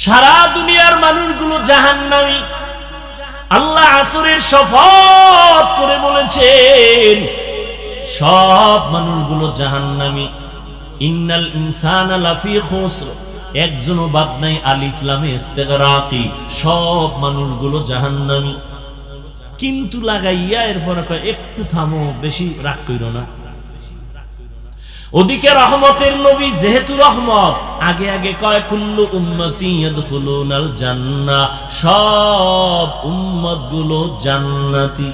সারা দুনিয়ার মানুষগুলো জাহান্নামী। আল্লাহ আসরের শপথ করে বলেছেন সব মানুষগুলো জাহান্নামী। ইন্নাল ইনসানা লাফি খুসর, একজনও বাদ নাই, আলিফ লামে ইস্তিগরাকি, সব মানুষগুলো জাহান্নামী। কিন্তু লাগাইয়া এরপর কয় একটু থামো, বেশি রাগ কইরো না। ওদিকে রহমতের নবী যেহেতু রহমত, আগে আগে কয় কুল্লু উম্মতি ইয়াদখুলুনাল জান্নাহ, সব উম্মত গুলো জান্নাতি।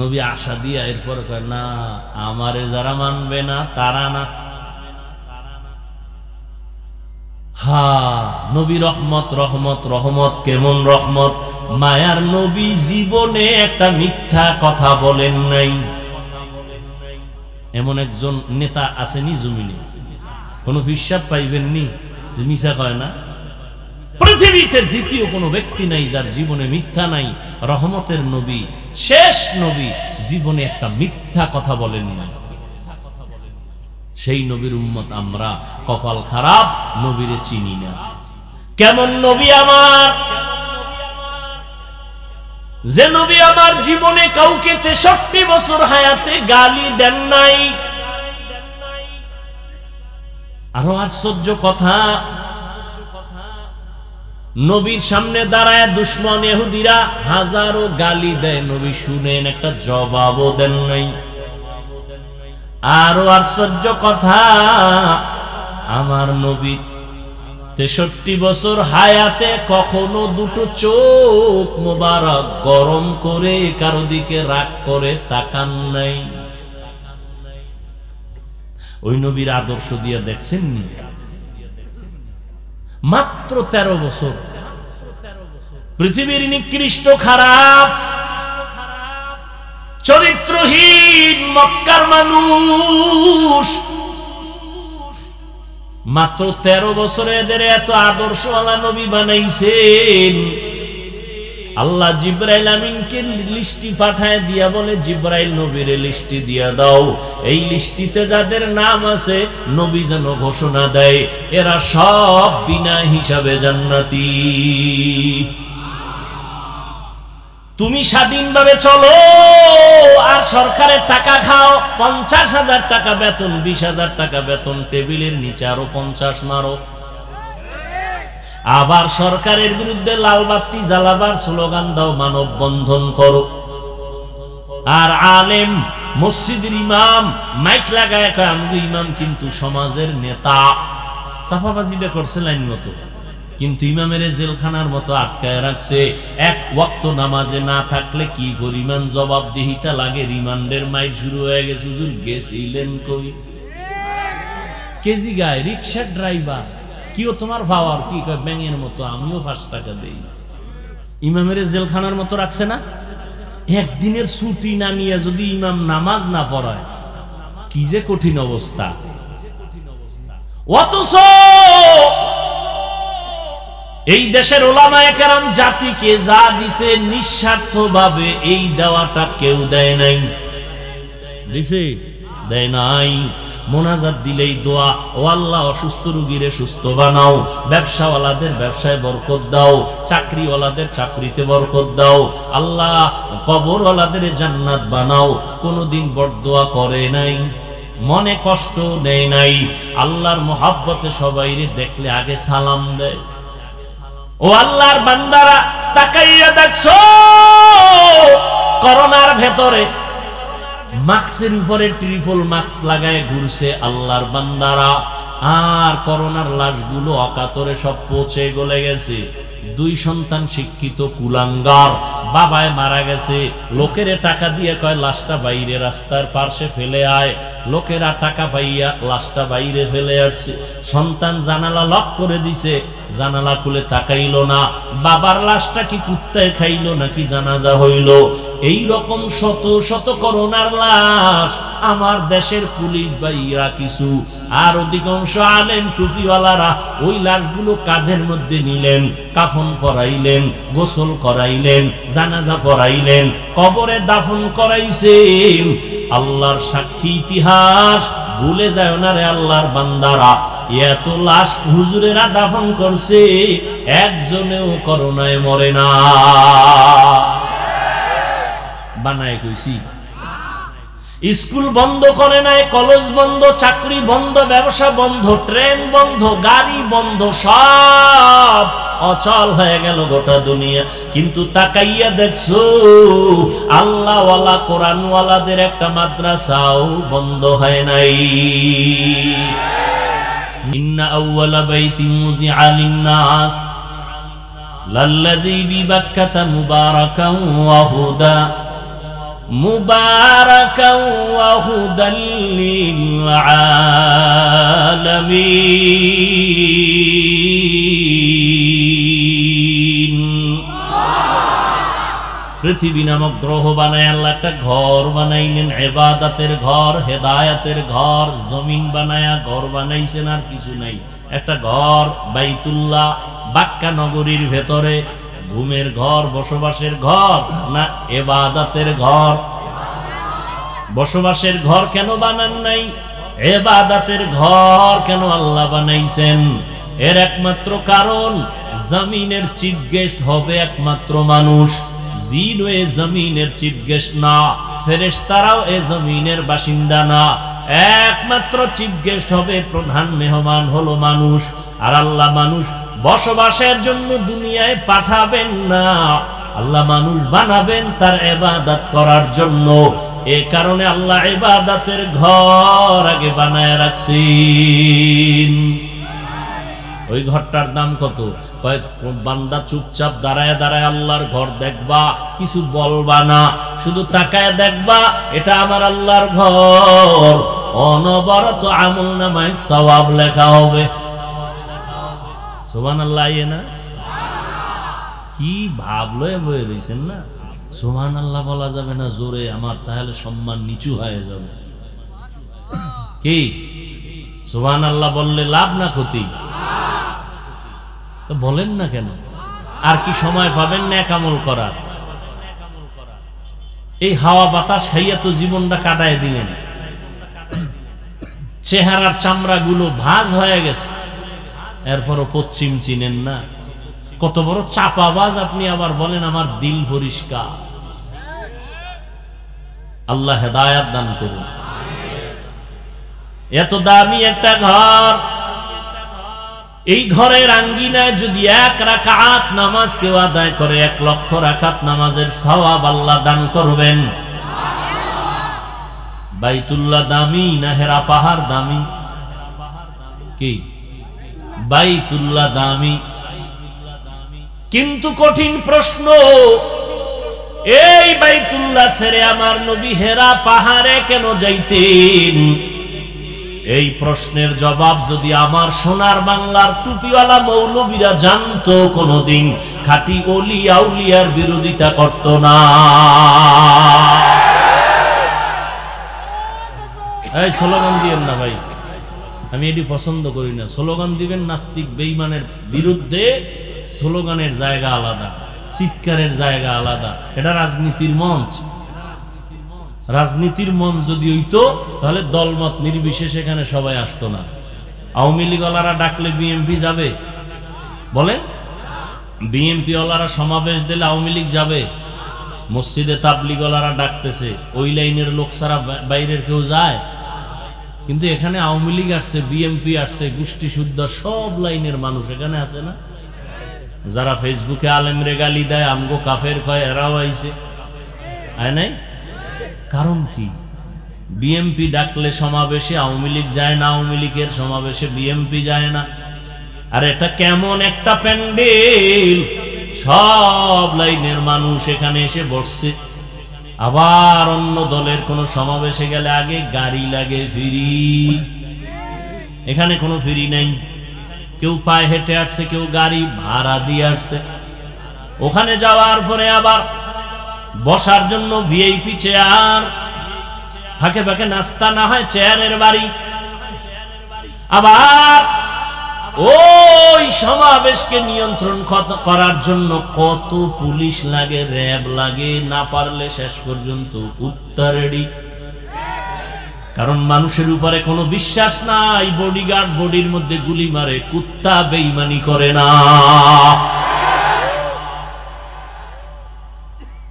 নবী আশা দিয়া এরপর কয় না, আমারে যারা মানবে না তারা না। নবী রহমত রহমত রহমত। কেমন রহমত? মায়ার নবী জীবনে একটা মিথ্যা কথা বলেন নাই। এমন একজন নেতা আসেনি জমিনে, কোন হিসাব পাইবেননি যে মিছা কয় না। পৃথিবীতে দ্বিতীয় কোন ব্যক্তি নাই যার জীবনে মিথ্যা নাই। রহমতের নবী, শেষ নবী, জীবনে একটা মিথ্যা কথা বলেন না। সেই নবীর উম্মত আমরা। কপাল খারাপ, নবীরে চিনি না। কেমন নবী আমার? যে নবী আমার জীবনে কাউকে 63 বছর হায়াতে গালি দেন নাই। আরো আশ্চর্য কথা, নবীর সামনে দাঁড়ায় দুশ্মন ইহুদিরা হাজারো গালি দেয়, নবী শুনেন, একটা জবাবও দেন নাই। আরো আশ্চর্য কথা, আমার নবী 63 বছর হায়াতে কখনো দুটো চোখ মোবারক গরম করে কারো দিকে রাগ করে তাকান নাই। ওই নবীর আদর্শ দিয়ে দেখছেন নি? মাত্র 13 বছর পৃথিবীর নিকৃষ্ট খারাপ চরিত্রহীন মক্কার মানুষ, মাত্র 13 বছরে এদের এত আদর্শওয়ালা নবী বানাইছেন। আল্লাহ জিবরাইল আমিনকে লিস্টি পাঠায় দিয়া বলে, জিবরাইল নবীরে লিস্টি দিয়া দাও, এই লিস্টিতে যাদের নাম আছে নবী যেন ঘোষণা দেয় এরা সব বিনা হিসাবে জান্নাতি। তুমি স্বাধীনভাবে চলো আর সরকারের টাকা খাও, 50,000 টাকা বেতন, 20,000 টাকা বেতন, টেবিলের নিচে আরো 50 মারো। আবার সরকারের বিরুদ্ধে লাল বাতি জ্বালাবার স্লোগান দাও, মানববন্ধন করো। আর আলেম মসজিদের ইমাম মাইক লাগায় কয় আমগো ইমাম কিন্তু সমাজের নেতা। সাফাবাজিটা করছে লাইন মতো, কিন্তু ইমামের জেলখানার মতো আটকায় রাখছে। এক ওয়াক্ত নামাজে না থাকলে কি পরিমাণ জবাবদিহিতা লাগে। রিমান্ডের মাইক শুরু হয়ে গেছে। হুজুর গেছিলেন কই? কেজি গায় রিকশার ড্রাইভার, কিও তোমার পাওয়ার কি? কয় ব্যাঙের মতো, আমিও 5 টাকা দেই। ইমামের জেলখানার মতো রাখছে না? একদিনের ছুটি না নিয়ে যদি ইমাম নামাজ না পড়ায়, কি যে কঠিন অবস্থা। অথচ এই দেশের ওলামায়ে কেরাম জাতিকে যা দিছে নিঃস্বার্থভাবে এই দেওয়াটা কেউ দেয় নাই। দিছে? দেয় নাই। মোনাজাত দিলেই দোয়া, ও আল্লাহ অসুস্থ রোগীরে সুস্থ বানাও, ব্যবসাওয়ালাদের ব্যবসায় বরকত দাও, চাকরিওয়ালাদের চাকরিতে বরকত দাও, আল্লাহ কবরওয়ালাদের জান্নাত বানাও। কোনোদিন বরদোয়া করে নাই, মনে কষ্ট নেয় নাই। আল্লাহর মোহাব্বতে সবাইরে দেখলে আগে সালাম দেয়। ও আল্লাহর বান্দারা, তাকাইয়া দেখছো করোনার ভেতরে মাস্কের উপরে ট্রিপল মাস্ক লাগায় ঘুরছে আল্লাহর বান্দারা, আর করোনার লাশগুলো অকাতরে সব পচে গলে গেছে। 2 সন্তান শিক্ষিত কুলাঙ্গার, বাবায় মারা গেছে, লোকেরে টাকা দিয়ে কয় লাশটা বাইরে রাস্তার পাশে ফেলে আয়। লোকেরা টাকা পাইয়া লাশটা বাইরে ফেলে আসছে। সন্তান জানালা লক করে দিছে, জানালা খুলে তাকাইলো না। বাবার লাশটা কি কুত্তায় খাইলো নাকি জানাজা হইল? এই রকম শত শত করোনার লাশ আমার দেশের পুলিশ ভাইরা কিছু, আর অধিকাংশ আলেম টুপিওয়ালারা ওই লাশগুলো কাঁধের মধ্যে নিলেন, কাফন পরাইলেন, গোসল করাইলেন, জানাজা পড়াইলেন, কবরে দাফন করাইছেন। আল্লাহর সাক্ষী ইতিহাস ভুলে যায় না রে আল্লাহর বান্দারা, এত লাশ হুজুরেরা দাফন করছে, একজনেও করোনায় মরে না। বানায় কইছি, স্কুল বন্ধ করে নাই, কলেজ বন্ধ, চাকরি বন্ধ, ব্যবসা বন্ধ, ট্রেন বন্ধ, গাড়ি বন্ধ, সব অচল হয়ে গেল গোটা দুনিয়া। কিন্তু তাকাইয়া দেখছো আল্লাহওয়ালা কোরআনওয়ালাদের একটা মাদ্রাসাও বন্ধ হয় নাই। ইন্না আউওয়ালা বাইতিন মুযিআ লিন-নাস লাল্লাযী বিবাক্কাতা মুবারাকান ওয়া হুদা মুবারাকান ওয়া হুদাল লিল আলামিন। পৃথিবী নামক গ্রহ বানায় আল্লাহ একটা ঘর বানাইলেন, ইবাদতের ঘর, হেদায়েতের ঘর। জমিন বানায়া ঘর বানাইছেন, আর কিছু নাই। একটা ঘর বাইতুল্লাহ বাক্কা নগরীর ভেতরে, ঘুমের ঘর, বসবাসের ঘর না ইবাদতের ঘর? বসবাসের ঘর কেন বানান নাই? ইবাদতের ঘর কেন আল্লাহ বানাইছেন? এর একমাত্র কারণ, জমিনের চিফ গেস্ট হবে একমাত্র মানুষ। জিনও এ জমিনের চিফ গেস্ট না, ফেরেশতারাও এ জমিনের বাসিন্দা না। একমাত্র চিফ গেস্ট হবে, প্রধান মেহমান হলো মানুষ। আর আল্লাহ মানুষ বসবাসের জন্য দুনিয়ায় পাঠাবেন না, আল্লাহ মানুষ বানাবেন তার ইবাদত করার জন্য। এ কারণে আল্লাহ ইবাদতের ঘর আগে বানায় রাখছেন। ওই ঘরটার দাম কত? বান্দা চুপচাপ দাঁড়ায় দাঁড়ায় আল্লাহর ঘর দেখবা, কিছু বলবা না, শুধু তাকায় দেখবা এটা আমার আল্লাহর ঘর। অনবরত আমলনামায় সওয়াব লেখা হবে। সুবহানাল্লাহ। না কি ভাবলো বয়ে রয়েছেন না, সুবহানাল্লাহ বলা যাবে না জোরে, আমার তাহলে সম্মান নিচু হয়ে যাবে। কি সুবহানাল্লাহ বললে লাভ না ক্ষতি? তো বলেন না কেন? আর কি সময় পাবেন না আমল করার? এই হাওয়া বাতাস খাইয়া তো জীবনটা কাটায় দিলেন। চেহারার চামড়া গুলো ভাঁজ হয়ে গেছে, এরপরও পশ্চিম চিনেন না। কত বড় চাপাবাজ আপনি, আবার বলেন আমার দিল পরিষ্কার। আল্লাহ হেদায়েত দান করুন। এত দামি একটা ঘর, এই ঘরের আঙ্গিনায় যদি 1 রাকাত নামাজ কেউ আদায় করে, 1 লক্ষ রাকাত নামাজের সওয়াব আল্লাহ দান করবেন। বাইতুল্লাহ দামি না হেরা পাহাড় দামি? কি বাইতুল্লাহ দামি? কিন্তু কঠিন প্রশ্ন, এই বাইতুল্লাহ ছেড়ে আমার নবী হেরা পাহাড়ে কেন যাইতেন? এই প্রশ্নের জবাব যদি আমার সোনার বাংলার টুপিওয়ালা মৌলবীরা জানতো, কোনদিন খাঁটি ওলি আউলিয়ার বিরোধিতা করত না। এই স্লোগান দিয়েন না ভাই, আমি এটি পছন্দ করি না। স্লোগান দিবেন নাস্তিক বেঈমানের বিরুদ্ধে, স্লোগানের জায়গা আলাদা, চিৎকারের জায়গা আলাদা। এটা রাজনীতির মঞ্চ। রাজনীতির মঞ্চ যদি হইতো তাহলে দলমত নির্বিশেষে এখানে সবাই আসতো না। আওয়ামী লীগ ওয়ালারা ডাকলে বিএনপি যাবে? বলেন, বিএনপি ওয়ালারা সমাবেশ দিলে আওয়ামী লীগ যাবে? মসজিদে তাবলীগ ওয়ালারা ডাকতেছে, ওই লাইনের লোক ছাড়া বাইরের কেউ যায়? কিন্তু এখানে আওয়ামী লীগ আসছে, বিএনপি আসছে, গোষ্ঠী শুদ্ধ সব লাইনের মানুষ এখানে আছে না? যারা ফেসবুকে আলেমরে গালি দেয়, আমগো কাফের কয়, এরাও আইছে, আয় নাই? কারণ কি? বিএনপি ডাকলে সমাবেশে আওয়ামী লীগ যায় না, আওয়ামী লীগের সমাবেশে বিএনপি যায় না। আর এটা কেমন একটা প্যান্ডেল, সব লাইনের মানুষ এখানে এসে বসছে। আবার অন্য দলের কোন সমাবেশে গেলে আগে গাড়ি লাগে ফ্রি, এখানে কোনো ফ্রি নাই। কেউ পায়ে হেঁটে আসছে, কেউ গাড়ি ভাড়া দিয়ে আসছে। ওখানে যাওয়ার পরে আবার বসার জন্য ভিআইপি চেয়ার, ফাঁকে ফাঁকে নাস্তা না হয় চেয়ারের বাড়ি। আবার ওই সমাবেশকে নিয়ন্ত্রণ করার জন্য কত পুলিশ লাগে, র্যাব লাগে, না পারলে শেষ পর্যন্ত উত্তরেরই কারণ মানুষের উপরে কোনো বিশ্বাস নাই। বডিগার্ড বডির মধ্যে গুলি মারে, কুত্তা বেঈমানি করে না।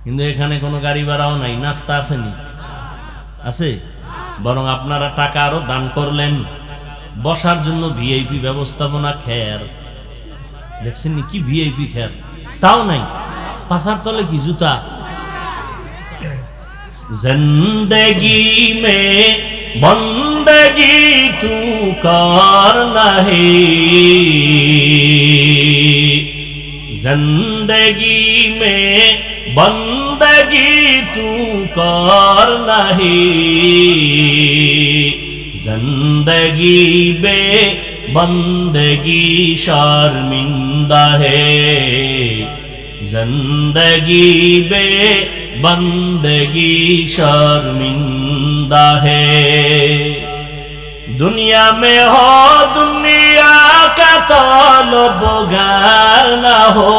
কিন্তু এখানে কোনো গাড়ি ভাড়াও নাই, নাস্তা আসেনি, আছে। বরং আপনারা টাকা আরো দান করলেন, বসার জন্য ভিআইপি ব্যবস্থাপনা, খের দেখছেন কি ভিআইপি খের, তাও নাই। পাশার তলে কি জুতা। जिंदगी में बंदगी तू करना है, जिंदगी में बंदगी तू करना है, जिंदगी बे बंदगी शर्मिंदा है, जिंदगी बे बंदगी शर्मिंदा है। दुनिया में हो दुनिया का तलबगार न हो,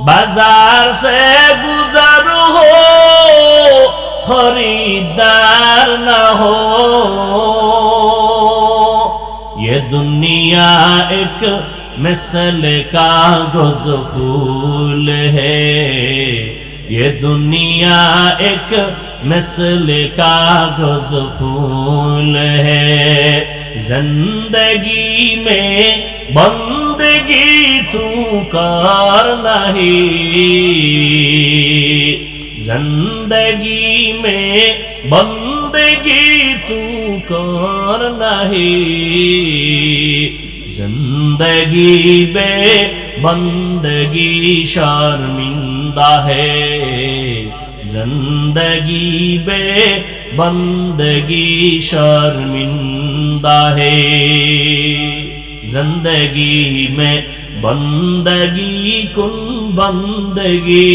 बाजार से गुजर हो खरीदार न हो। ये दुनिया एक मिसल कागज फूल है, ये दुनिया एक मिसल कागज फूल है, जिंदगी में बंदगी तू करना है, जिंदगी में बंदगी तू करना है, जिंदगी बे बंदगी शर्मिंदा है, जिंदगी बे बंदगी शर्मिंदा है। जिंदगी में बंदगी कुन बंदगी,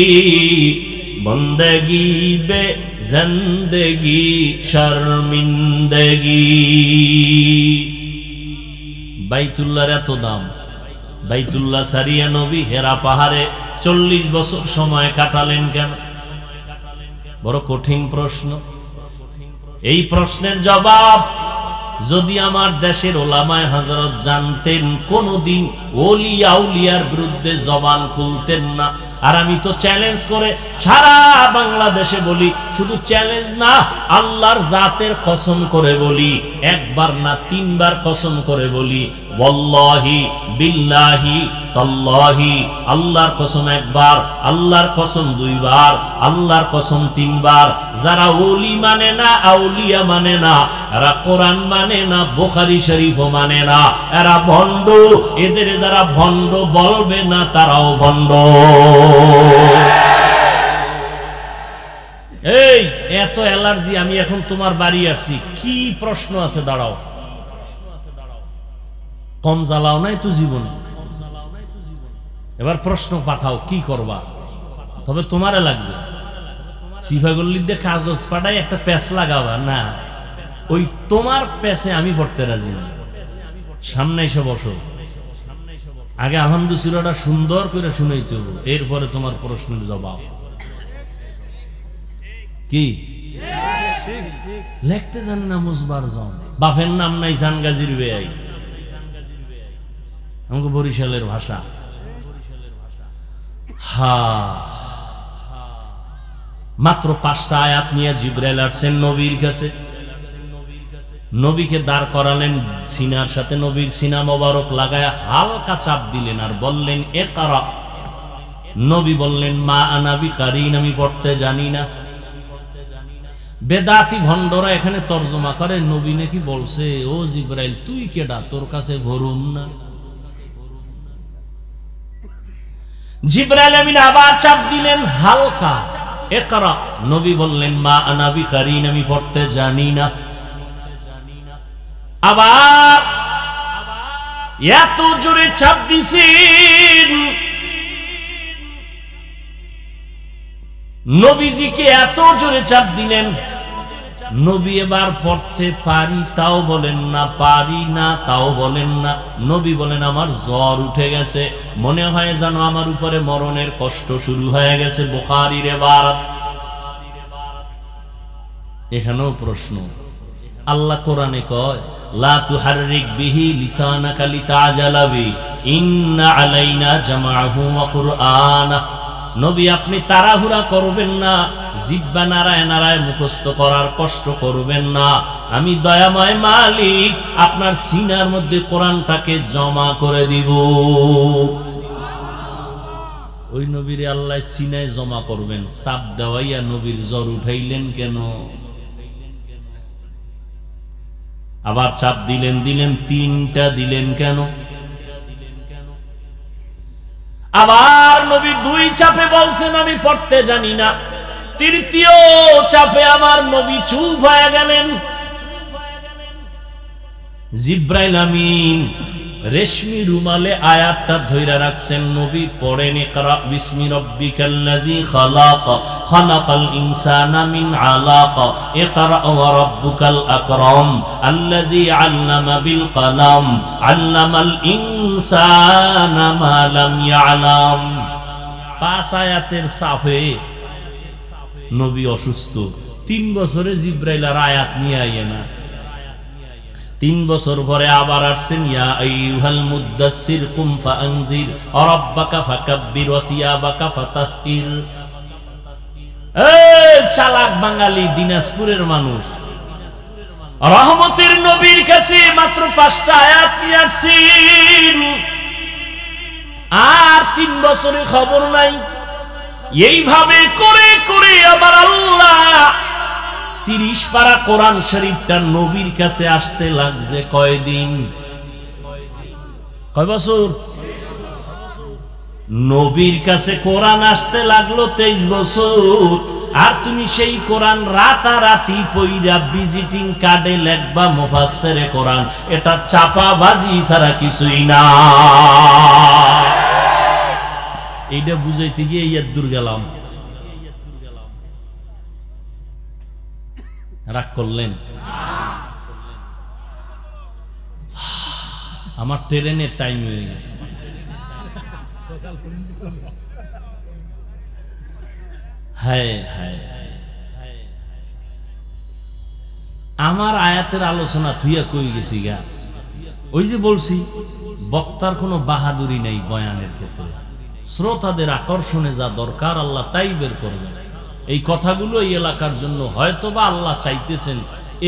बंदगी बे जिंदगी शर्मिंदगी। বাইতুল্লাহর এত দাম, বাইতুল্লাহ সারিয়া নবী হেরা পাহাড়ে 40 বছর সময় কাটালেন কেন? বড় কঠিন প্রশ্ন। এই প্রশ্নের জবাব যদি আমার দেশের ওলামায়ে হযরত জানতেন, কোনদিন ওলি আউলিয়ার বিরুদ্ধে জবান খুলতেন না। আর আমি তো চ্যালেঞ্জ করে সারা বাংলাদেশে বলি, শুধু চ্যালেঞ্জ না, আল্লাহর জাতের কসম করে বলি, একবার না 3 বার কসম করে বলি, ওয়াল্লাহি বিল্লাহি তাল্লাহি। আল্লাহর কসম একবার, আল্লাহর কসম 2 বার, আল্লাহর কসম 3 বার। যারা ওলি মানে না, আউলিয়া মানে না, এরা কোরআন মানে না, বুখারী শরীফও মানে না, এরা ভণ্ড। এদের যারা ভণ্ড বলবে না, তারাও ভণ্ড। এই এত অ্যালার্জি, আমি এখন তোমার বাড়ি আসছি, কি প্রশ্ন আছে? দাঁড়াও, কম জ্বালাও নাই তো জীবনে, এবার প্রশ্ন পাঠাও, কি করবা? তবে তোমারে লাগবে সিফাগল্লিতে কাগজ পাঠাই একটা প্যাচ লাগাবা না, ওই তোমার প্যাচে আমি পড়তে রাজি না। সামনে এসে বসো, আগে আলহামদুলিল্লাহটা সুন্দর করে শুনাইতে হবে, এরপরে তোমার প্রশ্নের জবাব। কি লিখতে জানে না মুজবার জন, বাপের নাম নাই জানগাজির বেয়াই, আমাকে বরিশালের ভাষা। মাত্র 5টা আয়াত নিয়ে জিবরাইল আসছেন নবীর কাছে, নবীকে দাঁড় করালেন সিনার সাথে, নবীর সিনা মোবারক লাগায় হালকা চাপ দিলেন আর বললেন ইকরা। নবী বললেন মা আনা বিকারিন, আমি পড়তে জানি না। বেদাতি ভণ্ডরা এখানে তর্জমা করে, নবী নাকি বলছে ও জিবরাইল তুই কেডা, তোর কাছে ভরুম না। জিবরাইল আমিন আবার চাপ দিলেন হালকা, ইকরা। নবী বললেন মা আনা বিকারিন, আমি পড়তে জানি না। আবার এত জোরে চাপ দিছেন, নবীজিকে এত জোরে চাপ দিলেন, নবী এবার পড়তে পারি তাও বলেন না, পারি না তাও বলেন না। নবী বলেন আমার জ্বর উঠে গেছে, মনে হয় যেন আমার উপরে মরণের কষ্ট শুরু হয়ে গেছে। বুখারীর ইবারত। এখানেও প্রশ্ন। আল্লাহ কোরআনে কয় লা তুহাররিক বিহি লিসানাকা লিতাজালা বি ইন্না আলাইনা জামাআহু ওয়া কুরআনা। নবী আপনি তাড়াহুড়া করবেন না, জিহ্বা নাড়ায় নাড়ায় মুখস্থ করার কষ্ট করবেন না। আমি দয়াময় মালিক আপনার সিনার মধ্যে কোরআনটাকে জমা করে দিব। ওই নবীরে আল্লাহ সিনায় জমা করবেন, চাপ দেওয়াইয়া নবীর জ্বর উঠাইলেন কেন? আবার চাপ দিলেন তিনটা দিলেন কেন? আবার নবী দুই চাপে বলছেন আমি পড়তে জানি না। তৃতীয় চাপে আমার নবী চুপ হয়ে গেলেন। জিব্রাইল আমিন রেশমি রুমালে আয়াতটা ধইরা রাখছেন, নবী পড়েন ইকরা বিসমি রাব্বিকাল্লাযী খালাক খালাকাল ইনসানা মিন আলাক ইকরা ওয়া রাব্বুকাল আকরাম আল্লাযী আল্লামা বিল কলম আল্লামাল ইনসানা মা লাম ইয়ালাম। 5 আয়াতের সাফে নবী অসুস্থ। 3 বছরে জিব্রাইল আর আয়াত নিয়ে আইয়ে না। 3 বছর পরে আবার আসছেন, ইয়া আইয়ুহাল মুদ্দাসসির কুম ফাআনযির রাব্বাকা ফাকাব্বির ওয়া সিয়াবাকা ফাতাহহির। এই চালাক বাঙালি দিনাজপুরের মানুষ, রহমতের নবীর কাছে মাত্র 5টা আয়াত নিয়ে আসছেন, আর 3 বছরে খবর নাই। এইভাবে করে করে আবার আল্লাহ 30 পারা কোরআন শরীফটা নবীর কাছে আসতে লাগছে কয়দিন? কয় বছর? নবীর কাছে কোরআন আসতে লাগলো 23 বছর। আর তুমি সেই কোরআন রাতারাতি পইরা ভিজিটিং কার্ডে লেখবা মুফাসসিরে কোরআন, এটা চাপাবাজি ছাড়া কিছুই না। এইটা বুঝাইতে গিয়ে ইয়াদ দূর গেলাম। রাগ করলেন? আমার ট্রেনের টাইম হয়ে গেছে। হায় হায়, আমার আয়াতের আলোচনা থুইয়া কই গেছি গা। ওই যে বলছি বক্তার কোনো বাহাদুরি নাই বয়ানের ক্ষেত্রে, শ্রোতাদের আকর্ষণে যা দরকার আল্লাহ তাই বের করবেন। এই কথাগুলো এই এলাকার জন্য হয়তোবা আল্লাহ চাইতেছেন,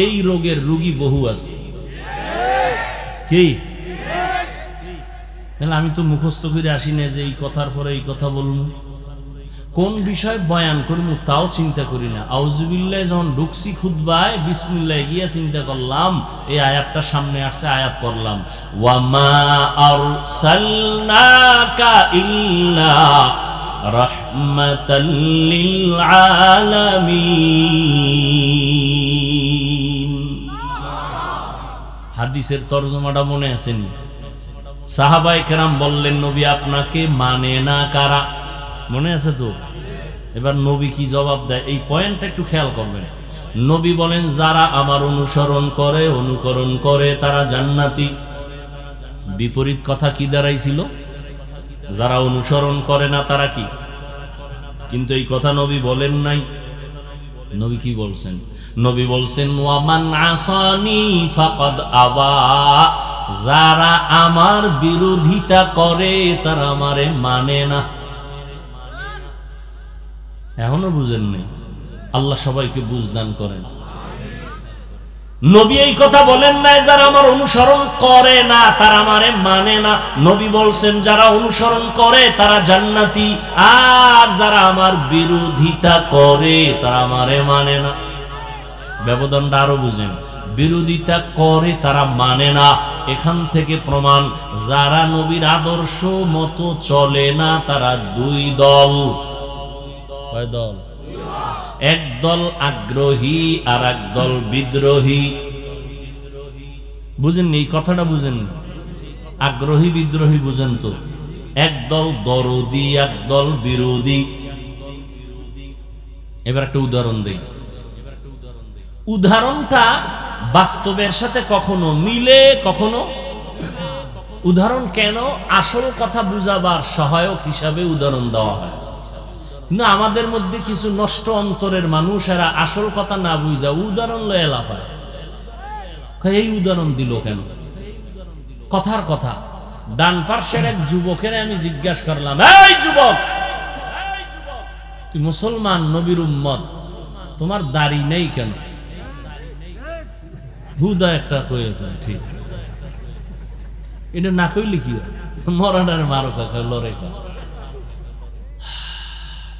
এই রোগের রোগী বহু আছে। কি আমি তো মুখস্থ করে আসি না যে এই কথার পরে এই কথা বলবো, কোন বিষয় বয়ান করবো তাও চিন্তা করি না। আউযুবিল্লাহ যখন ঢুকছি খুতবায় বিসমিল্লাহ গিয়া চিন্তা করলাম, এই আয়াতটা সামনে আসছে, আয়াত পড়লাম, ওয়ামা আরসালনাকা ইল্লা রাহমাতাল লিল আলামিন। হাদিসের তরজমাটা মনে আছেনি? সাহাবায়ে কেরাম বললেন নবী আপনাকে মানে না কারা? মনে আছে তো? এবার নবী কি জবাব দেয় এই পয়েন্টটা একটু খেয়াল করবেন। নবী বলেন যারা আমার অনুকরণ করে তারা জান্নাতি। বিপরীত কথা কি দাঁড়াইছিল? যারা অনুসরণ করে না তারা কি? কিন্তু এই কথা নবী বলেন নাই। নবী কি বলছেন? নবী বলছেন ওয়ামান আসানি ফাকাদ আবা, যারা আমার বিরোধিতা করে তারা আমারে মানে না। এখনো বুঝেন নাই? আল্লাহ সবাইকে বুঝদান করেন। নবী এই কথা বলেন নাই যারা আমার অনুসরণ করে না তারা আমারে মানে না। নবী বলছেন যারা অনুসরণ করে তারা জান্নাতি, আর যারা আমার বিরোধিতা করে তারা আমারে মানে না। ব্যবধানটা আরো বুঝেন, বিরোধিতা করে তারা মানে না। এখান থেকে প্রমাণ যারা নবীর আদর্শ মতো চলে না তারা 2 দল। কয় দল? এক দল আগ্রহী আর এক দল বিদ্রোহী। বুঝেন এই কথাটা? বুঝেন? আগ্রহী বিদ্রোহী বুঝেন তো? এক দল দরদি, এক দল বিরোধী। এবার একটা উদাহরণ দেই। উদাহরণটা বাস্তবের সাথে কখনো মিলে কখনো উদাহরণ কেন? আসল কথা বুঝাবার সহায়ক হিসাবে উদাহরণ দেওয়া হয়। কিন্তু আমাদের মধ্যে কিছু নষ্ট অন্তরের মানুষ এরা আসল কথা না বুঝা উদাহরণ লয়ে লাফায়। এই উদাহরণ দিল কেন? কথার কথা। ডান পার্শ্বের এক যুবকের আমি জিজ্ঞাসা করলাম, এই যুবক, তুই মুসলমান, নবীর উম্মত, তোমার দাড়ি নেই কেন? হুদা একটা কয়ে তুমি ঠিক, এটা না কইলে কি হয়? মরানার মারো কাকা লড়ে।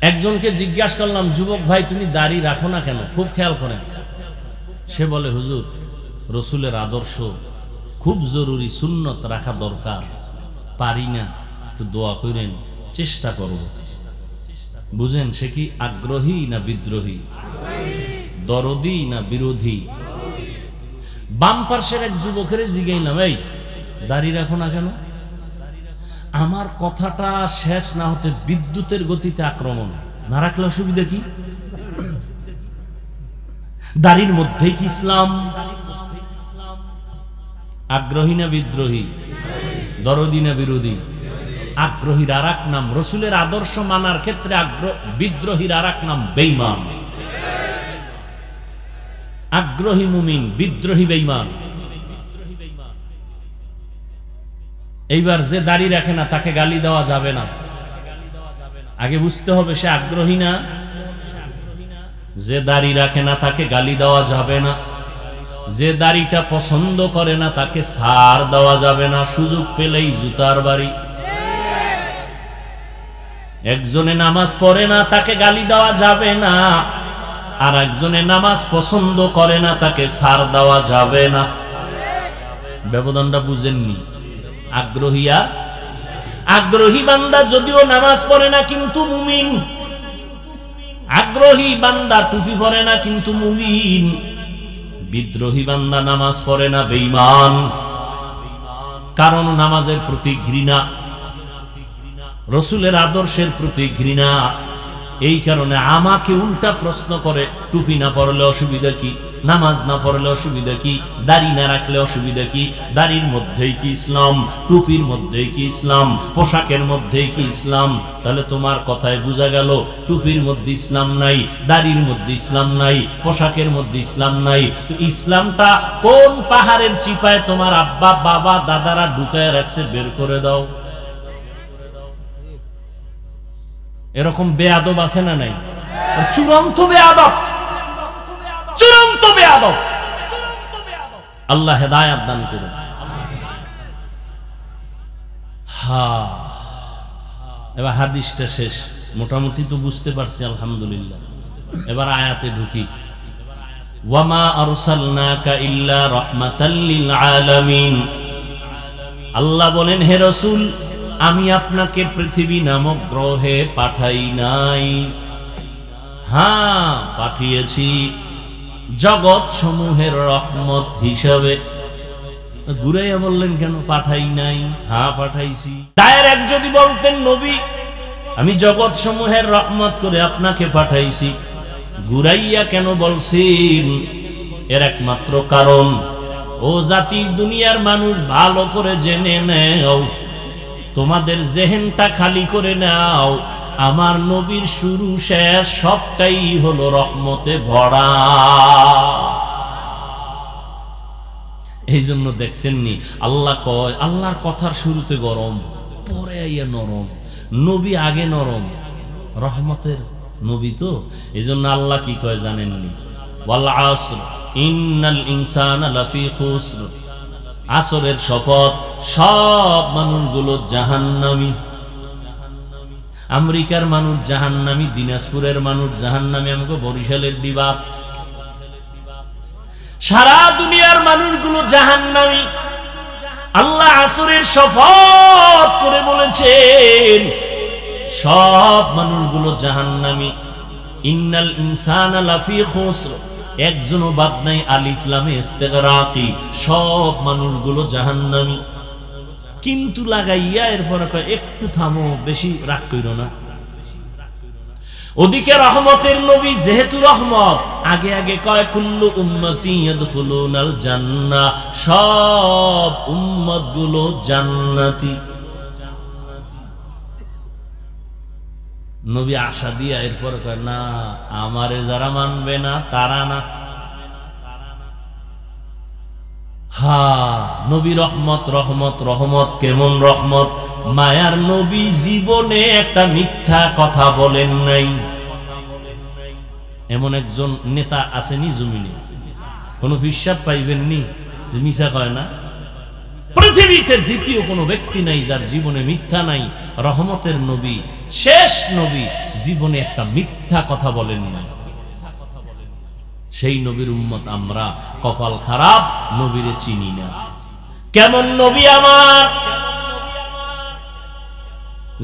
একজনকে জিজ্ঞাসা করলাম, যুবক ভাই তুমি দাড়ি রাখো না কেন? খুব খেয়াল করেন। সে বলে, হুজুর রসুলের আদর্শ খুব জরুরি, সুন্নত রাখা দরকার, পারি না, তো দোয়া করেন, চেষ্টা করব। বুঝেন সে কি আগ্রহী না বিদ্রোহী, দরদি না বিরোধী? বাম পার্শ্বের এক যুবকের জিগাইলাম, এই দাড়ি রাখো না কেন? আমার কথাটা শেষ না হতে বিদ্যুতের গতিতে আক্রমণ, না রাখলে অসুবিধা কি? দাড়ির মধ্যেই কি ইসলাম? আগ্রহী না বিদ্রোহী, দরদি না বিরোধী? আগ্রহীর আর এক নাম, রসুলের আদর্শ মানার ক্ষেত্রে বিদ্রোহীর আর এক নাম বেঈমান। আগ্রহী মুমিন, বিদ্রোহী বেঈমান। এইবার যে দাড়ি রাখে না তাকে গালি দেওয়া যাবে না। আগে বুঝতে হবে সে আগ্রহী না। যে দাড়ি রাখে না তাকে গালি দেওয়া যাবে না। যে দাড়িটা পছন্দ করে না তাকে ছাড় দেওয়া যাবে না, সুযোগ পেলেই জুতার বাড়ি। একজনে নামাজ পড়ে না তাকে গালি দেওয়া যাবে না, আর একজনে নামাজ পছন্দ করে না তাকে ছাড় দেওয়া যাবে না। ব্যবধানটা বুঝেননি? আগ্রহী বান্দা যদিও নামাজ পড়ে না কিন্তু মুমিন, আগ্রহী বান্দা টুপি পরে না কিন্তু মুমিন। বিদ্রোহী বান্দা নামাজ পড়ে না, বেঈমান। কারণ নামাজের প্রতি ঘৃণা, রসুলের আদর্শের প্রতি ঘৃণা। এই কারণে আমাকে উল্টা প্রশ্ন করে, টুপি না পরলে অসুবিধা কি? নামাজ না পড়লে অসুবিধা কি? দাড়ি না রাখলে অসুবিধা কি? দাড়ির মধ্যেই কি ইসলাম? টুপির মধ্যেই কি ইসলাম? পোশাকের মধ্যেই কি ইসলাম? তাহলে তোমার কথায় বোঝা গেল টুপির মধ্যে ইসলাম নাই, দাড়ির মধ্যে ইসলাম নাই, পোশাকের মধ্যে ইসলাম নাই। তো ইসলামটা কোন পাহাড়ের চিপায় তোমার আব্বা বাবা দাদারা ঢুকায় রাখছে, বের করে দাও। এরকম বেয়াদব আছে না নাই? চূড়ান্ত বেয়াদব, চূড়ান্ত বেয়াদব। আল্লাহ হেদায়েত দান করুন। এবার হাদিসটা শেষ, মোটামুটি তো বুঝতে পারছি আলহামদুলিল্লাহ। এবার আয়াতে ঢুকি। ওয়ামা আরসালনাকা ইল্লা রাহমাতাল লিল আলামিন। আল্লাহ বলেন, হে রাসূল, আমি আপনাকে পৃথিবী নামক গ্রহে পাঠাই নাই। হ্যাঁ, পাঠিয়েছি জগৎ সমূহের রহমত হিসাবে। ঘুরাইয়া বললেন কেন পাঠাই নাই? হ্যাঁ পাঠাইছি। ডাইরেক্ট যদি বলতেন, নবী আমি জগৎ সমূহের রহমত করে আপনাকে পাঠাইছি, ঘুরাইয়া কেন বলছেন? এর একমাত্র কারণ, ও জাতি, দুনিয়ার মানুষ ভালো করে জেনে নেও, তোমাদের জেহেনটা খালি করে নাও, আমার নবীর শুরু শেষ সবটাই হলো রহমতে ভরা। এই জন্য দেখছেননি আল্লাহ কয়, আল্লাহর কথার শুরুতে গরম, পরে আইয়া নরম। নবী আগে নরম, রহমতের নবী তো। এই জন্য আল্লাহ কি কয় জানেননি? ওয়াল আসর ইন্নাল ইনসানা লাফি খুসর। আসরের শপথ, সব মানুষগুলো জাহান্নামী। আমেরিকার মানুষ জাহান্নামী, দিনাজপুরের মানুষ জাহান্নামী, আমাকে বরিশালের ডিবাত, সারা দুনিয়ার মানুষগুলো জাহান্নামী। আল্লাহ আসরের শপথ করে বলেছেন সব মানুষগুলো জাহান্নামী। ইন্নাল ইনসানা লাফি খুসর, একজনও বাদ নাই, আলিফ লামে ইস্তিগরাকি, সব মানুষগুলো জাহান্নামী। কিন্তু লাগাইয়া এরপর কয় একটু থামো, বেশি রাগ কইরো না। ওদিকে রহমতের নবী যেহেতু রহমত, আগে আগে কয় কুল্লু উম্মতি ইয়াদখুলুনাল জান্নাহ, সব উম্মত গুলো জান্নাতি। নবী আশা দিয়া এরপর কয় না, আমারে যারা মানবে না তারা না। হা, নবী রহমত রহমত রহমত, কেমন রহমত? মায়ার নবী জীবনে একটা মিথ্যা কথা বলেন নাই। এমন একজন নেতা আসেনি জমিনে, কোন হিসাব পাইবেননি যে মিছা কয় না। পৃথিবীতে দ্বিতীয় কোনো ব্যক্তি নাই যার জীবনে মিথ্যা নাই। রহমতের নবী, শেষ নবী, জীবনে একটা মিথ্যা কথা বলেন না। সেই নবীর উম্মত আমরা, কপাল খারাপ, নবীরে চিনি না। কেমন নবী আমার?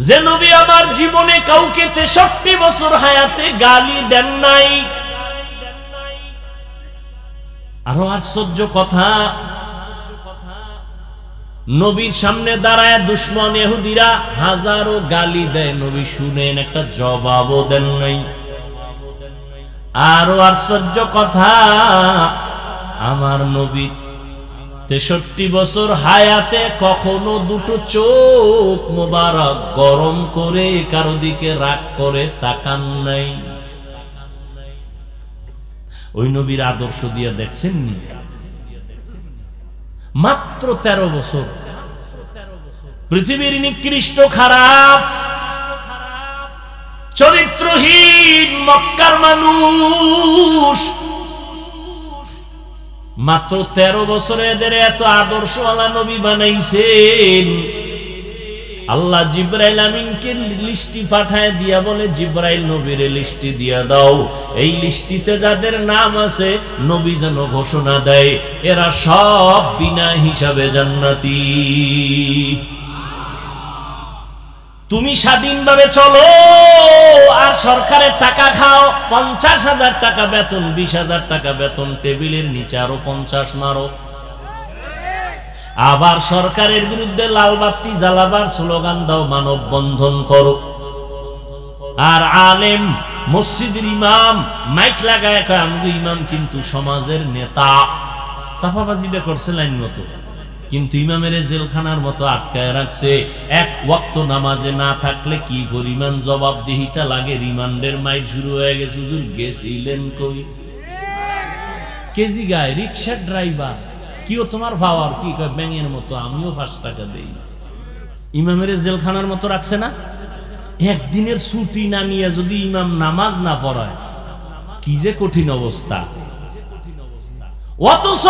যে নবী আমার জীবনে কাউকে 63 বছর হায়াতে গালি দেন নাই। আরো আশ্চর্য কথা, নবীর সামনে দাঁড়ায় দুশ্মন ইহুদিরা হাজারো গালি দেয়, নবী শুনেন, একটা জবাবও দেন নাই। আরো আশ্চর্য কথা, আমার নবী 63 বছর হায়াতে কখনো দুটো চোখ মোবারক গরম করে কারো দিকে রাগ করে তাকান নাই। ওই নবীর আদর্শ দিয়ে দেখছেন নি? মাত্র 13 বছর, পৃথিবীর নিকৃষ্ট খারাপ চরিত্রহীন মক্কার মানুষ, মাত্র 13 বছরে এদের এত আদর্শওয়ালা নবী বানাইছেন। আল্লাহ জিবরাইল আমিনকে লিস্টি পাঠায় দিয়া বলে, জিবরাইল নবীরে লিস্টি দিয়া দাও, এই লিস্টিতে যাদের নাম আছে নবী যেন ঘোষণা দেয় এরা সব বিনা হিসাবে জান্নাতি। তুমি স্বাধীনভাবে চলো আর সরকারের টাকা খাও, 50,000 টাকা বেতন, 20,000 টাকা বেতন, টেবিলের নিচে আরো 50 মারো। আবার সরকারের বিরুদ্ধে লাল বাতি জ্বালাবার স্লোগান দাও, মানববন্ধন করো। আর আলেম, মসজিদের ইমাম মাইক লাগায় কয় আমি ইমাম কিন্তু সমাজের নেতা। সাফাবাজিটা করছে লাইন মতো, কিন্তু ইমামের জেলখানার মতো আটকায় রাখছে। এক ওয়াক্ত নামাজে না থাকলে কি পরিমাণ জবাবদিহিতা লাগে। রিমান্ডের মাইর শুরু হয়ে গেছে। হুজুর গেছিলেন কই? কেজি গায় রিক্সার ড্রাইভার, কিও তোমার পাওয়ার? কি কয় ব্যাঙের মতো, আমিও 5 টাকা দেই। ইমামের জেলখানার মতো রাখছে না? একদিনের ছুটি না নিয়ে যদি ইমাম নামাজ না পড়ায়, কি যে কঠিন অবস্থা। অথচ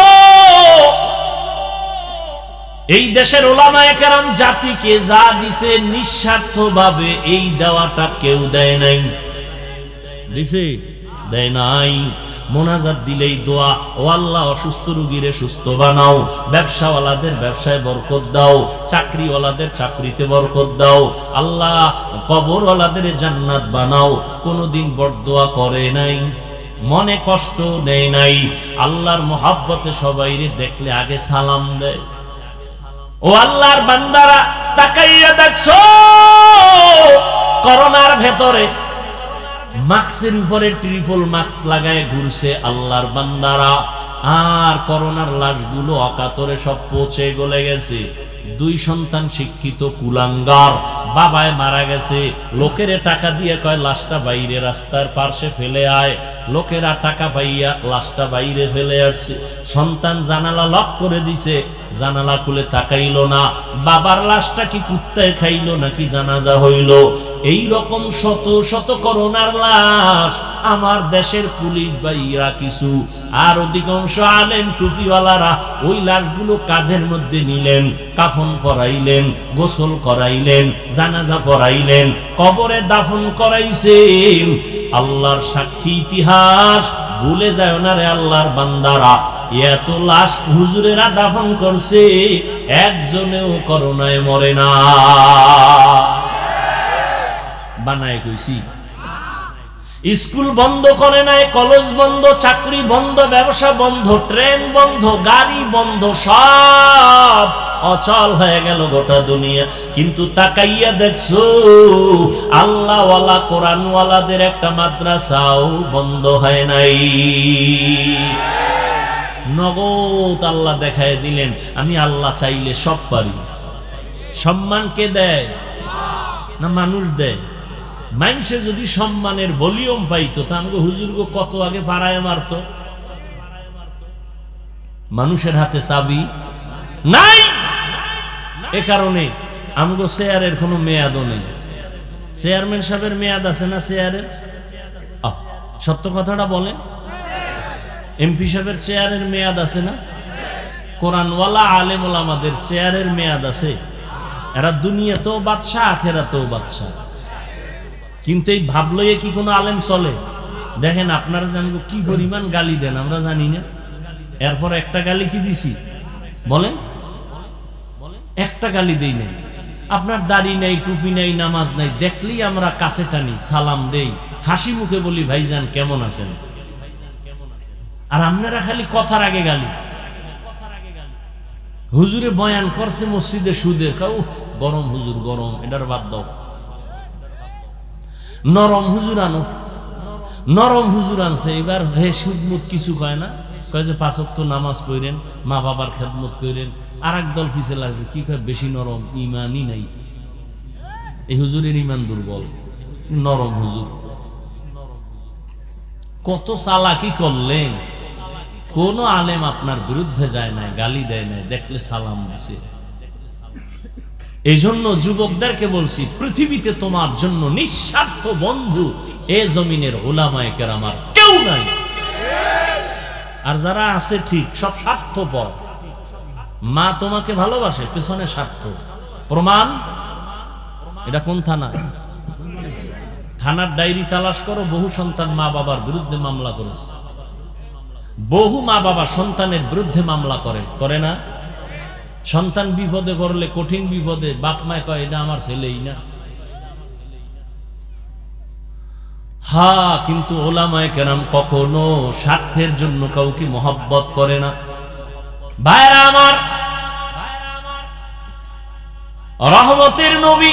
এই দেশের ওলামায়ে কেরাম জাতিকে যা দিছে নিঃস্বার্থভাবে এই দেওয়াটা কেউ দেয় নাই। দিছে? দেয় নাই। মোনাজাত দিলেই দোয়া, ও আল্লাহ অসুস্থ রোগীরে সুস্থ বানাও, ব্যবসাওয়ালাদের ব্যবসায় বরকত দাও, চাকরিওয়ালাদের চাকরিতে বরকত দাও, আল্লাহ কবরওয়ালাদের জান্নাত বানাও। কোনোদিন বরদোয়া করে নাই, মনে কষ্ট নেয় নাই। আল্লাহর মোহাব্বতে সবাইরে দেখলে আগে সালাম দেয়। ও আল্লাহর বান্দারা, তাকাইয়া দেখছো করোনার ভেতরে মাস্কের উপরে ট্রিপল মাস্ক লাগায় ঘুরছে আল্লাহর বান্দারা, আর করোনার লাশগুলো অকাতরে সব পচে গলে গেছে। 2 সন্তান শিক্ষিত কুলাঙ্গার, বাবায় মারা গেছে, লোকেরে টাকা দিয়ে কয় লাশটা বাইরে রাস্তার পাশে ফেলে আয়। লোকেরা টাকা পাইয়া লাশটা বাইরে ফেলে আসছে। সন্তান জানালা লক করে দিছে, জানালা খুলে তাকাইলো না। বাবার লাশটা কি কুত্তায় খাইলো নাকি জানাজা হইল? এই রকম শত শত করোনার লাশ আমার দেশের পুলিশ ভাইরা কিছু, আর অধিকাংশ আলেম টুপিওয়ালারা ওই লাশগুলো কাঁধের মধ্যে নিলেন, কাফন পরাইলেন, গোসল করাইলেন, জানাজা পড়াইলেন, কবরে দাফন করাইছেন। আল্লাহর সাক্ষী ইতিহাস, ভুলে যায় না রে আল্লাহর বান্দারা। এত লাশ হুজুরেরা দাফন করছে, একজনেও করোনায় মরে না। বানায় কইছি। স্কুল বন্ধ করে নাই, কলেজ বন্ধ, চাকরি বন্ধ, ব্যবসা বন্ধ, ট্রেন বন্ধ, গাড়ি বন্ধ, সব অচল হয়ে গেল গোটা দুনিয়া। কিন্তু তাকাইয়া দেখছো আল্লাহওয়ালা কোরআনওয়ালাদের একটা মাদ্রাসাও বন্ধ হয় নাই। নগদ আল্লাহ দেখায় দিলেন, আমি আল্লাহ চাইলে সব পারি। সম্মান কে দেয়? না মানুষ দেয়? মানুষে যদি সম্মানের ভলিউম পাইতো তা আমাকে হুজুরগো কত আগে পাড়ায় মারতো। মানুষের হাতে চাবি নাই, এ কারণে আমগো চেয়ারের কোনো মেয়াদও নেই। চেয়ারম্যান সাহেবের মেয়াদ আছে না চেয়ারের? সত্য কথাটা বলেন, এমপি সাহেবের চেয়ারের মেয়াদ আছে না? কোরআনওয়ালা আলেম ওলামাদের চেয়ারের মেয়াদ আছে। এরা দুনিয়াতেও বাদশাহ, আখেরাতেও বাদশাহ। কিন্তু এই ভাবলয়ে কি কোনো আলেম চলে? দেখেন আপনারা জানবো কি পরিমাণ গালি দেন আমরা জানি না। এরপর একটা গালি কি দিছি বলেন? একটা গালি দেই নাই। আপনার দাড়ি নাই, টুপি নাই, নামাজ নাই, দেখলেই আমরা কাছে টানি, সালাম দেই, হাসি মুখে বলি ভাইজান কেমন আছেন। আর আপনারা খালি কথার আগে গালি। হুজুরে বয়ান করছে মসজিদে সুদের, কাউ গরম হুজুর গরম, এটার বাদ দাও। নরম হুজুর আনো, নরম হুজুর আনছে। এবার হে সুদমুত কিছু কয় না, কয় যে 5 ওয়াক্ত নামাজ পড়েন, মা বাবার খেদমত করেন। আর এক দল পিছে লাগছে, কি কয় বেশি নরম, ইমানই নাই। এই হুজুরের ইমান দুর্বল, নরম হুজুর। কত চালাকি করলেন। কোন আলেম আপনার বিরুদ্ধে যায় নাই, গালি দেয় নাই, দেখলে সালাম দিছে। এই জন্য যুবকদেরকে বলছি, পৃথিবীতে তোমার জন্য নিঃস্বার্থ বন্ধু এ জমিনের উলামায়ে কেরাম আর কেউ নাই। আর যারা আছে ঠিক সব স্বার্থপর। মা তোমাকে ভালোবাসে, পেছনে স্বার্থ। প্রমাণ? এটা কোন থানা? থানার ডায়েরি তালাশ করো, বহু সন্তান মা বাবার বিরুদ্ধে মামলা করেছে। বহু মা বাবা সন্তানের বিরুদ্ধে মামলা করে না? সন্তান বিপদে পড়লে, কঠিন বিপদে, বাপ মায় কয় এটা আমার ছেলেই না। কিন্তু ওলামায়ে কেরাম কখনো স্বার্থের জন্য কাউকে মহব্বত করে না। ভাইরা আমার, রহমতের নবী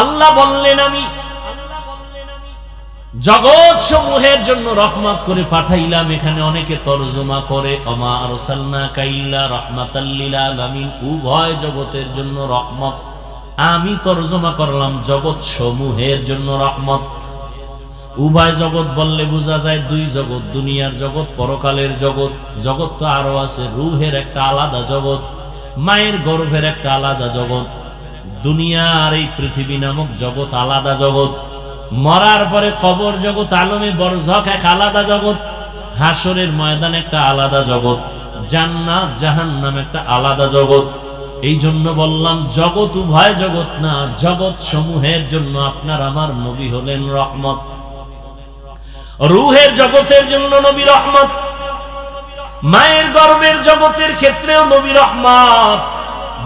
আল্লাহ বললেন আমি জগৎ সমূহের জন্য রহমত করে পাঠাইলাম। এখানে অনেকে তরজমা করে ওমা আরসালনাকা ইল্লা রাহমাতাল লিল আলামিন, উভয় জগতের জন্য রহমত। আমি তরজমা করলাম জগৎ সমূহের জন্য রহমত। উভয় জগৎ বললে বোঝা যায় দুই জগৎ, দুনিয়ার জগৎ, পরকালের জগৎ। জগৎ তো আরো আছে, রূহের একটা আলাদা জগৎ, মায়ের গর্ভের একটা আলাদা জগৎ, দুনিয়ার এই পৃথিবী নামক জগৎ আলাদা জগৎ, মরার পরে কবর জগৎ, আলমে বরজখ এক আলাদা জগৎ, হাসরের ময়দান একটা আলাদা জগৎ, জান্নাত জাহান্নাম একটা আলাদা জগৎ। এই জন্য বললাম জগৎ উভয় জগৎ না, জগৎ সমূহের জন্য আপনার আমার নবী হলেন রহমত। রূহের জগতের জন্য নবী রহমত, মায়ের গর্ভের জগতের ক্ষেত্রেও নবী রহমত,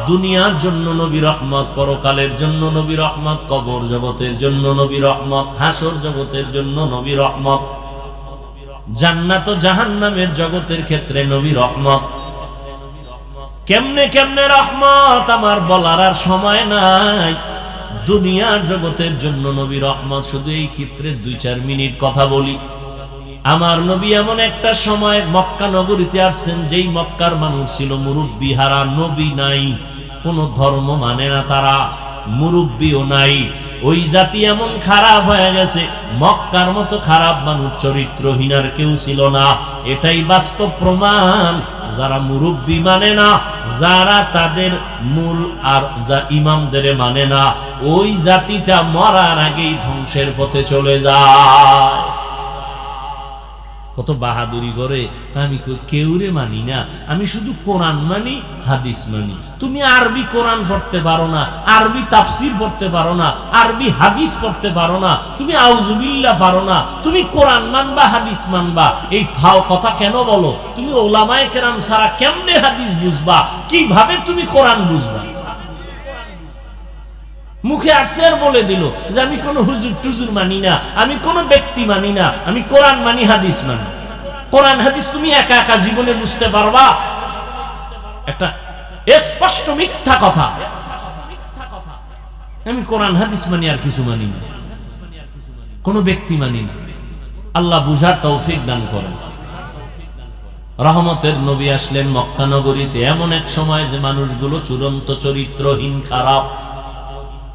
দুনিয়ার জন্য নবী রহমত, পরকালের জন্য নবী রহমত, কবর জগতের জন্য নবী রহমত, হাসর জগতের জন্য নবী রহমত, জান্নাত ও জাহান্নামের জগতের ক্ষেত্রে নবী রহমত। কেমনে কেমনে রহমত আমার বলার আর সময় নাই। দুনিয়ার জগতের জন্য নবী রহমত, শুধু এই ক্ষেত্রে 2-4 মিনিট কথা বলি। আমার নবী এমন একটা সময় মক্কা নগরীতে আসছেন, যেই মক্কার মানুষ ছিল মুরব্বি হারা, নবী নাই, কোন ধর্ম মানে না তারা, মুরব্বিও নাই। ওই জাতি এমন খারাপ হয়ে গেছে, মক্কার মতো খারাপ মানুষ চরিত্রহীন আর কেউ ছিল না। এটাই বাস্তব প্রমাণ। যারা মুরব্বি মানে না, যারা তাদের মূল আর যা ইমামদের মানে না, ওই জাতিটা মরার আগেই ধ্বংসের পথে চলে যায়। কত বাহাদুরি করে, আমি কেউরে মানি না, আমি শুধু কোরআন মানি, হাদিস মানি। তুমি আরবি কোরআন পড়তে পারো না, আরবি তাফসির পড়তে পারো না, আরবি হাদিস পড়তে পারো না, তুমি আউযুবিল্লাহ পারো না, তুমি কোরআন মানবা হাদিস মানবা, এই ফাও কথা কেন বলো? তুমি ওলামায়ে কেরাম ছাড়া কেমনে হাদিস বুঝবা? কিভাবে তুমি কোরআন বুঝবা? মুখে আসছে আর বলে দিল যে আমি কোন হুজুর টুজুর মানি না, আমি কোন ব্যক্তি মানি না, আমি কোরআন মানি, হাদিস মানি। কোরআন হাদিস তুমি একা একা জীবনে বুঝতে পারবা? একটা স্পষ্ট মিথ্যা কথা। আমি কোরআন হাদিস মানি আর কিছু মানি না, কোন ব্যক্তি মানি না। আল্লাহ বুঝার তৌফিক দান করেন। রহমতের নবী আসলেন মক্কা নগরীতে এমন এক সময় যে মানুষগুলো চূড়ান্ত চরিত্রহীন, খারাপ।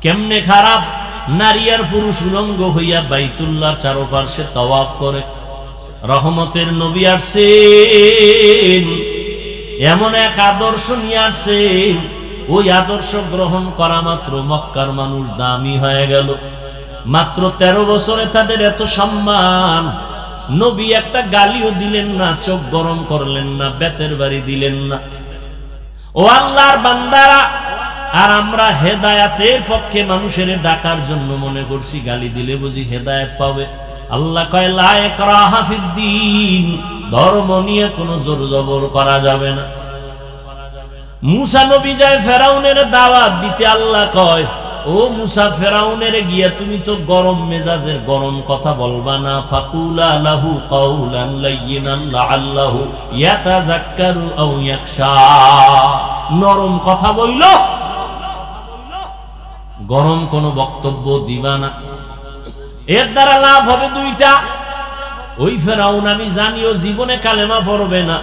কেমনে খারাপ? নারী আর পুরুষ উলঙ্গ হইয়া বাইতুল্লাহর চারপাশে তাওয়াফ করে। রহমতের নবী আসছেন, এমন এক আদর্শ নিয়ে আসছেন, ওই আদর্শ গ্রহণ করা মাত্র মক্কার মানুষ দামি হয়ে গেল। মাত্র 13 বছরে তাদের এত সম্মান। নবী একটা গালিও দিলেন না, চোখ গরম করলেন না, বেতের বাড়ি দিলেন না। ও আল্লাহর বান্দারা, আর আমরা হেদায়াতের পক্ষে মানুষের ডাকার জন্য মনে করছি গালি দিলে বুঝি হেদায়াত পাবে। আল্লাহ কয় লা ইকরাহা ফিদ্দীন, ধর্ম নিয়ে কোনো জোর জবর করা যাবে না। মুসা নবী যায় ফেরাউনের দাওয়াত দিতে। আল্লাহ কয়, ও মুসা, ফেরাউনের গিয়া তুমি তো গরম মেজাজের গরম কথা বলবা না। ফাকুলা লাহু কাউলান লাইয়িনান লাআল্লাহু ইয়াতাযাক্কারু আও ইয়াখশা, নরম কথা বইল, গরম কোন বক্তব্য দিবা না। এর দ্বারা লাভ হবে দুইটা। ওই ফেরাউন আমি জানিও জীবনে কালেমা পড়বে না,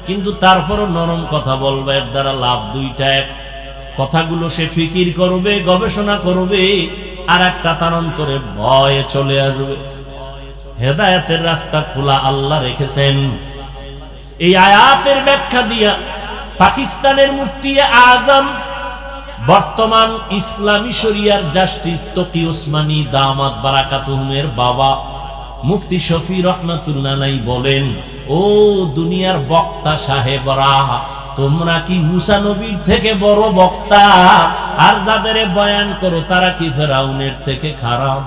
কিন্তু তারপরও নরম কথা বলবে, এর দ্বারা লাভ দুইটা। এক, কথাগুলো সে ফিকির করবে, গবেষণা করবে, আর একটা তার অন্তরে ভয়ে চলে আসবে। হেদায়েতের রাস্তা খোলা আল্লাহ রেখেছেন। এই আয়াতের ব্যাখ্যা দিয়া পাকিস্তানের মুফতি আজম, বর্তমান ইসলামী শরিয়ার জাস্টিস তকি ওসমানী দামাত বারাকাতুহুমের বাবা মুফতি শফি রহমাতুল্লাহ আলাইহি বলেন, ও দুনিয়ার বক্তা সাহেবরা, তোমরা কি মুসা নবীর থেকে বড় বক্তা? আর যাদের বয়ান করো তারা কি ফেরাউনের থেকে খারাপ?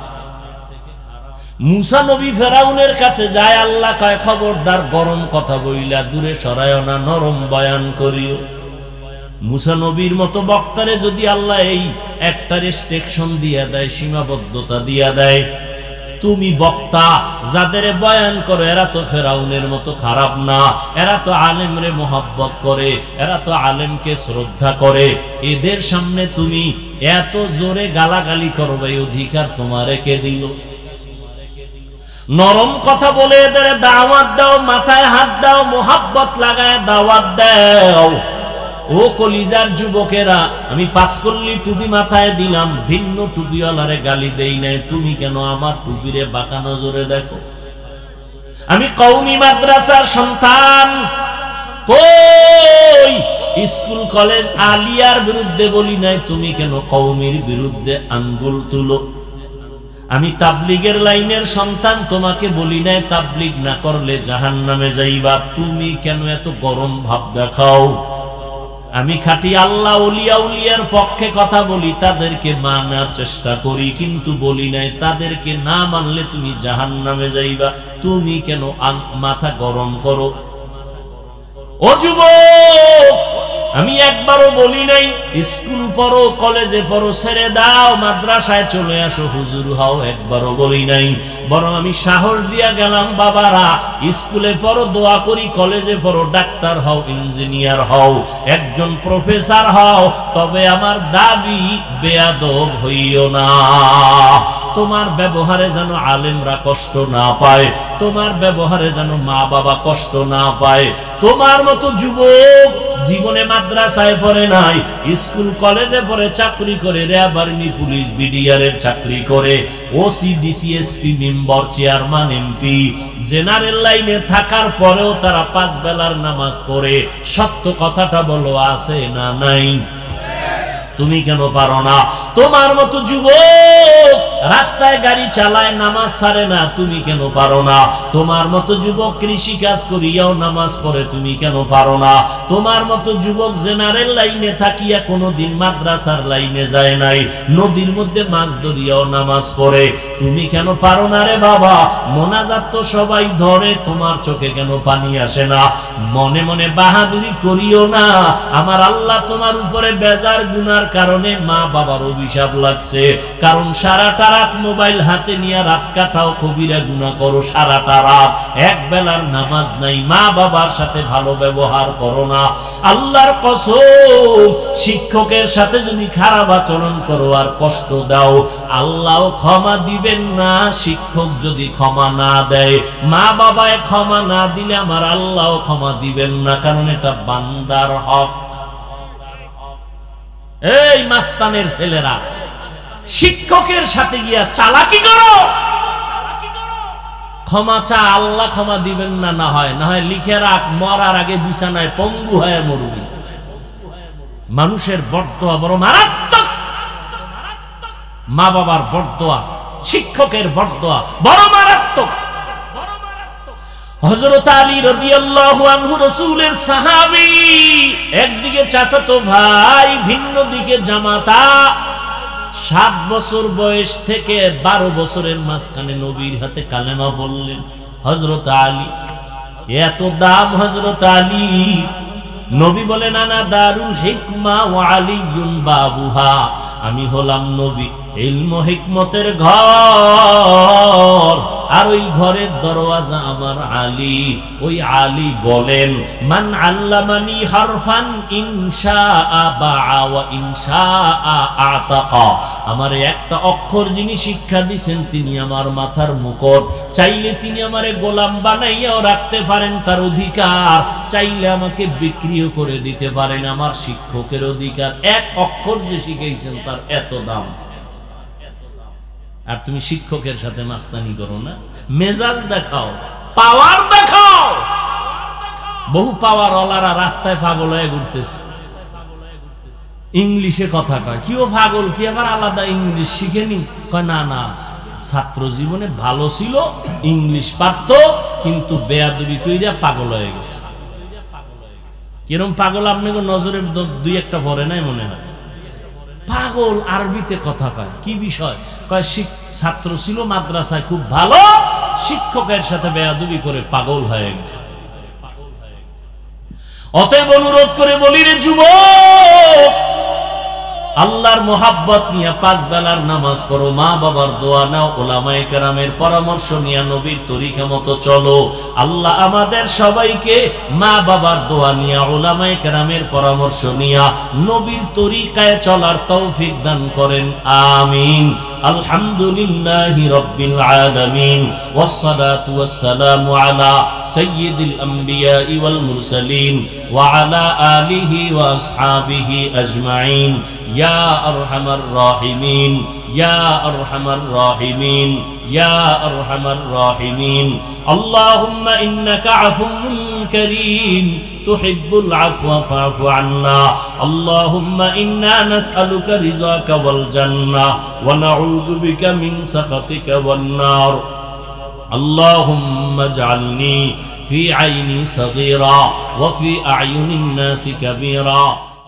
মুসা নবী ফেরাউনের কাছে যায়, আল্লাহ কয় খবরদার গরম কথা বইলা দূরে সরায় না, নরম বয়ান করিও। মুসা নবীর মতো বক্তারে যদি আল্লাহ এই একটা রেস্ট্রিকশন দিয়া দেয়, সীমাবদ্ধতা দিয়া দেয়, তুমি বক্তা যাদের বয়ান করো এরা তো ফেরাউনের মতো খারাপ না, এরা তো আলেমরে মোহাব্বত করে, এরা তো আলেমকে শ্রদ্ধা করে, এদের সামনে তুমি এত জোরে গালাগালি করবে, এই অধিকার তোমারে কে দিল? নরম কথা বলে এদের দাওয়াত দাও, মাথায় হাত দাও, মোহাব্বত লাগায় দাওয়াত দাও। ও কলিজার যুবকেরা, আমি পাঁচকল্লি টুপি মাথায় দিলাম, ভিন্ন টুপিওয়ালারে গালি দেই নাই, তুমি কেন আমার টুপিরে বাঁকা নজরে দেখো? আমি কওমি মাদ্রাসার সন্তান, কই স্কুল কলেজ আলিয়ার বিরুদ্ধে বলি নাই, তুমি কেন কওমির বিরুদ্ধে আঙ্গুল তুলো? আমি তাবলিগের লাইনের সন্তান, তোমাকে বলি নাই তাবলিগ না করলে জাহান্নামে যাইবা, তুমি কেন এত গরম ভাব দেখাও? আমি খাঁটি আল্লাহ ওলিয়া উলিয়ার পক্ষে কথা বলি, তাদেরকে মানার চেষ্টা করি, কিন্তু বলি নাই তাদেরকে না মানলে তুমি জাহান্নামে যাইবা, তুমি কেন মাথা গরম করো? ও যুবক, আমি একবারও বলি নাই স্কুল পড়ো, কলেজে পড়ো, ছেড়ে দাও, মাদ্রাসায় চলে আসো, হুজুর হও, একবারও বলি নাই। বরং আমি সাহস দিয়া গেলাম, বাবারা স্কুলে পড়ো, দোয়া করি, কলেজে পড়ো, ডাক্তার হও, ইঞ্জিনিয়ার হও, একজন প্রফেসর হও, তবে আমার দাবি বেয়াদব হইও না। তোমার ব্যবহারে যেন আলেমরা কষ্ট না পায়, তোমার ব্যবহারে যেন মা বাবা কষ্ট না পায়। তোমার মতো যুবক জীবনে মাদ্রাসায় পড়ে নাই, স্কুল কলেজে পড়ে, চাকরি করে, র্যাব, আর্মি, পুলিশ, বিডিআর এর চাকরি করে, OC, DC SP, member, chairman, MP, general লাইনে থাকার পরেও তারা 5 বেলার নামাজ পড়ে। সত্য কথাটা বলো, আছে না নাই? তুমি কেন পারো না? তোমার মতো যুবক রাস্তায় গাড়ি চালায়, নামাজ ছাড়ে না, তুমি কেন পারো না? তোমার মতো যুবক কৃষি কাজ করিয়াও নামাজ পড়ে, তুমি কেন পারো না? তোমার মতো যুবক জেনারেল লাইনে থাকিয়া কোনোদিন মাদ্রাসার লাইনে যায় নাই, নদীর মধ্যে মাছ ধরিয়াও নামাজ পড়ে, তুমি কেন পারো না রে বাবা? মোনাজাত তো সবাই ধরে, তোমার চোখে কেন পানি আসে না? মনে মনে বাহাদুরি করিও না, আমার আল্লাহ তোমার উপরে বেজার গুনার কারণে মা বাবার অভিশাপ লাগছে। কারণ সারাটা রাত মোবাইল হাতে নিয়ে রাত কাটাও, কবিরা গুনাহ করো, সারাটা রাত এক বেলার নামাজ নাই, মা বাবার সাথে ভালো ব্যবহার করো না। আল্লাহর কসম, শিক্ষকের সাথে যদি খারাপ আচরণ করো আর কষ্ট দাও, আল্লাহ ক্ষমা দিবেন না। শিক্ষক যদি ক্ষমা না দেয়, মা বাবায় ক্ষমা না দিলে আমার আল্লাহ ক্ষমা দিবেন না, কারণ এটা বান্দার হক। এই মাস্তানের ছেলেরা, শিক্ষকের সাথে গিয়া চালাকি করো, ক্ষমা চা, আল্লাহ ক্ষমা দিবেন না, না হয় লিখে রাখ, মরার আগে বিছানায় পঙ্গু হয়ে মরবি। মানুষের বরদোয়া বড় মারাত্মক, মা বাবার বরদোয়া, শিক্ষকের বরদোয়া বড় মারাত্মক। হযরত আলী রাদিয়াল্লাহু আনহু রাসূলের সাহাবী, একদিকে চাচাতো ভাই, ভিন্ন দিকে জামাতা। 7 বছর বয়স থেকে 12 বছরের মাঝখানে নবীর হাতে কালেমা বললেন হযরত আলী। এত দাম হযরত আলী। নবী বলেন আনা দারুল হিকমা ওয়া আলিয়ুন বাবুহা, আমি হলাম নবী ইলম হিকমতের ঘর, আর ওই ঘরের দরওয়াজা আমার আলী। ওই আলী বলেন মান আল্লামানি হারফান ইনশাআ বাআ ওয়া ইনশাআ আতাকা, আমারে একটা অক্ষর যিনি শিক্ষা দিবেন তিনি আমার মাথার মুকুট, চাইলে তিনি আমারে গোলাম বানাইয়াও রাখতে পারেন, তার অধিকার, চাইলে আমাকে বিক্রিও করে দিতে পারেন, আমার শিক্ষকের অধিকার। এক অক্ষর যে শিখাইছেন তার এত দাম। আর তুমি শিক্ষকের সাথে মাস্তানি করো না, মেজাজ দেখাও, পাওয়ার দেখাও। বহু পাওয়ার ওয়ালারা রাস্তায় পাগল হয়ে ঘুরতেছে, ইংলিশে কথা কয়। কিও পাগল, কি আবার আলাদা ইংলিশ শিখেনি? কয় না না, ছাত্র জীবনে ভালো ছিল, ইংলিশ পারত, কিন্তু বেয়াদবি কইরা পাগল হয়ে গেছে। কিরম পাগল আপনাকে নজরে 2-1টা পড়ে নাই মনে হয়? পাগল আরবিতে কথা কয়। কি বিষয়? কয় ছাত্র ছিল মাদ্রাসায় খুব ভালো, শিক্ষকের সাথে বেয়াদবি করে পাগল হয়ে গেছে। অতএব অনুরোধ করে বলি রে যুবক, আল্লাহর মোহাব্বত নিয়ে 5 বেলার নামাজ পড়ো, মা বাবার দোয়া নাও, উলামায়ে কেরামের পরামর্শ নিয়ে নবীর তরিকা মতো চলো। আল্লাহ আমাদের সবাইকে মা বাবার দোয়া নিয়ে, উলামায়ে কেরামের পরামর্শ নিয়ে নবীর তরিকায় চলার তৌফিক দান করেন, আমিন। আলহামদুলিল্লাহি রাব্বিল আলামিন, ওয়াসসালাতু ওয়াসসালামু আলা সাইয়্যিদিল আমবিয়া ওয়াল মুরসালিন ওয়া আলা আলিহি ওয়া আসহাবিহি আজমাইন। ইয়া আরহামার রাহিমিন, ইয়া আরহামার রাহিমিন, ইয়া আরহামার রাহিমিন। আল্লাহুম্মা ইন্নাকা আফুউন কারীম তুহিব্বুল আফওয়া ফা'ফু আন্না। আল্লাহুম্মা ইন্না নাসআলুকা রিযাকা ওয়াল জান্নাহ ওয়া নাউযু বিকা মিন সাখাতিকা ওয়ান নার। আল্লাহুম্মা ইজআলনি ফি আইনি সাগীরা ওয়া ফি আ'য়ুনিন নাসি কাবীরা।